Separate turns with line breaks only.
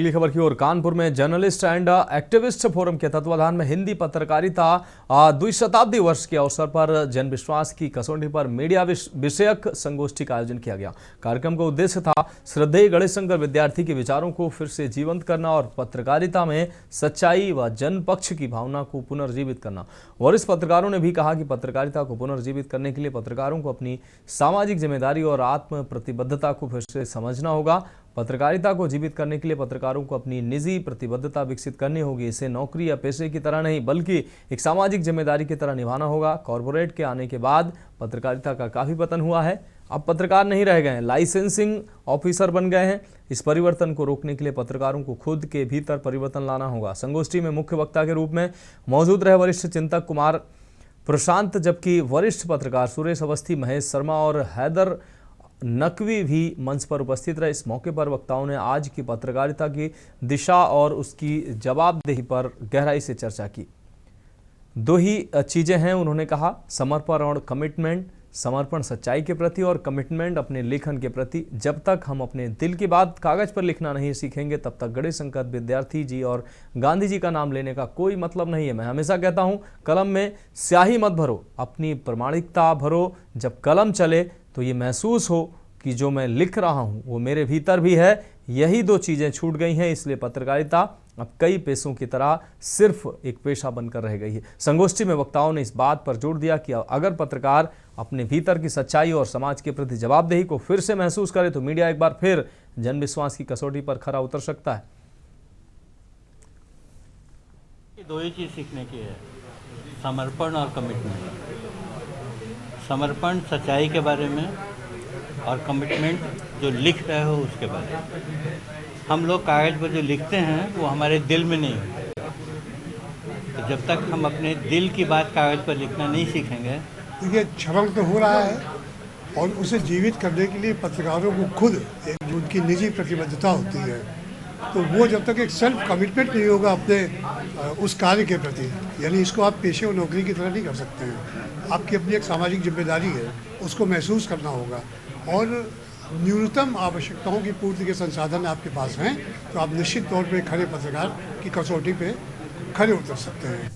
अगली खबर की ओर। कानपुर में जर्नलिस्ट एंड एक्टिविस्ट फोरम के तत्वाधान में हिंदी पत्रकारिता द्विशताब्दी वर्ष के अवसर पर जन विश्वास की कसौटी पर मीडिया विषयक संगोष्ठी का आयोजन किया गया। कार्यक्रम का उद्देश्य था श्रद्धेय गणेशशंकर विद्यार्थी के विचारों को फिर से जीवंत करना और पत्रकारिता में सच्चाई व जनपक्ष की भावना को पुनर्जीवित करना। वरिष्ठ पत्रकारों ने भी कहा कि पत्रकारिता को पुनर्जीवित करने के लिए पत्रकारों को अपनी सामाजिक जिम्मेदारी और आत्म प्रतिबद्धता को फिर से समझना होगा। पत्रकारिता को जीवित करने के लिए पत्रकारों को अपनी निजी प्रतिबद्धता विकसित करनी होगी। इसे नौकरी या पेशे की तरह नहीं बल्कि एक सामाजिक जिम्मेदारी की तरह निभाना होगा। कॉरपोरेट के आने के बाद पत्रकारिता का काफी पतन हुआ है। अब पत्रकार नहीं रह गए हैं, लाइसेंसिंग ऑफिसर बन गए हैं। इस परिवर्तन को रोकने के लिए पत्रकारों को खुद के भीतर परिवर्तन लाना होगा। संगोष्ठी में मुख्य वक्ता के रूप में मौजूद रहे वरिष्ठ चिंतक कुमार प्रशांत, जबकि वरिष्ठ पत्रकार सुरेश अवस्थी, महेश शर्मा और हैदर नकवी भी मंच पर उपस्थित रहे। इस मौके पर वक्ताओं ने आज की पत्रकारिता की दिशा और उसकी जवाबदेही पर गहराई से चर्चा की। दो ही चीजें हैं उन्होंने कहा, समर्पण और कमिटमेंट। समर्पण सच्चाई के प्रति और कमिटमेंट अपने लेखन के प्रति। जब तक हम अपने दिल की बात कागज पर लिखना नहीं सीखेंगे तब तक गणेशशंकर विद्यार्थी जी और गांधी जी का नाम लेने का कोई मतलब नहीं है। मैं हमेशा कहता हूं, कलम में स्याही मत भरो, अपनी प्रामाणिकता भरो। जब कलम चले तो ये महसूस हो कि जो मैं लिख रहा हूं वो मेरे भीतर भी है। यही दो चीजें छूट गई हैं, इसलिए पत्रकारिता अब कई पेशों की तरह सिर्फ एक पेशा बनकर रह गई है। संगोष्ठी में वक्ताओं ने इस बात पर जोर दिया कि अगर पत्रकार अपने भीतर की सच्चाई और समाज के प्रति जवाबदेही को फिर से महसूस करे तो मीडिया एक बार फिर जनविश्वास की कसौटी पर खरा उतर सकता है।
दो ही चीज सीखने की है, समर्पण और कमिटमेंट। समर्पण सच्चाई के बारे में और कमिटमेंट जो लिख रहे हो उसके बारे में। हम लोग कागज़ पर जो लिखते हैं वो हमारे दिल में नहीं होता। तो जब तक हम अपने दिल की बात कागज़ पर लिखना नहीं सीखेंगे।
देखिए, क्षरण तो हो रहा है और उसे जीवित करने के लिए पत्रकारों को खुद एक जो उनकी निजी प्रतिबद्धता होती है, तो वो जब तक एक सेल्फ कमिटमेंट नहीं होगा अपने उस कार्य के प्रति, यानी इसको आप पेशे और नौकरी की तरह नहीं कर सकते हैं। आपकी अपनी एक सामाजिक जिम्मेदारी है, उसको महसूस करना होगा और न्यूनतम आवश्यकताओं की पूर्ति के संसाधन आपके पास हैं तो आप निश्चित तौर पे खरे पत्रकार की कसौटी पे खरे उतर सकते हैं।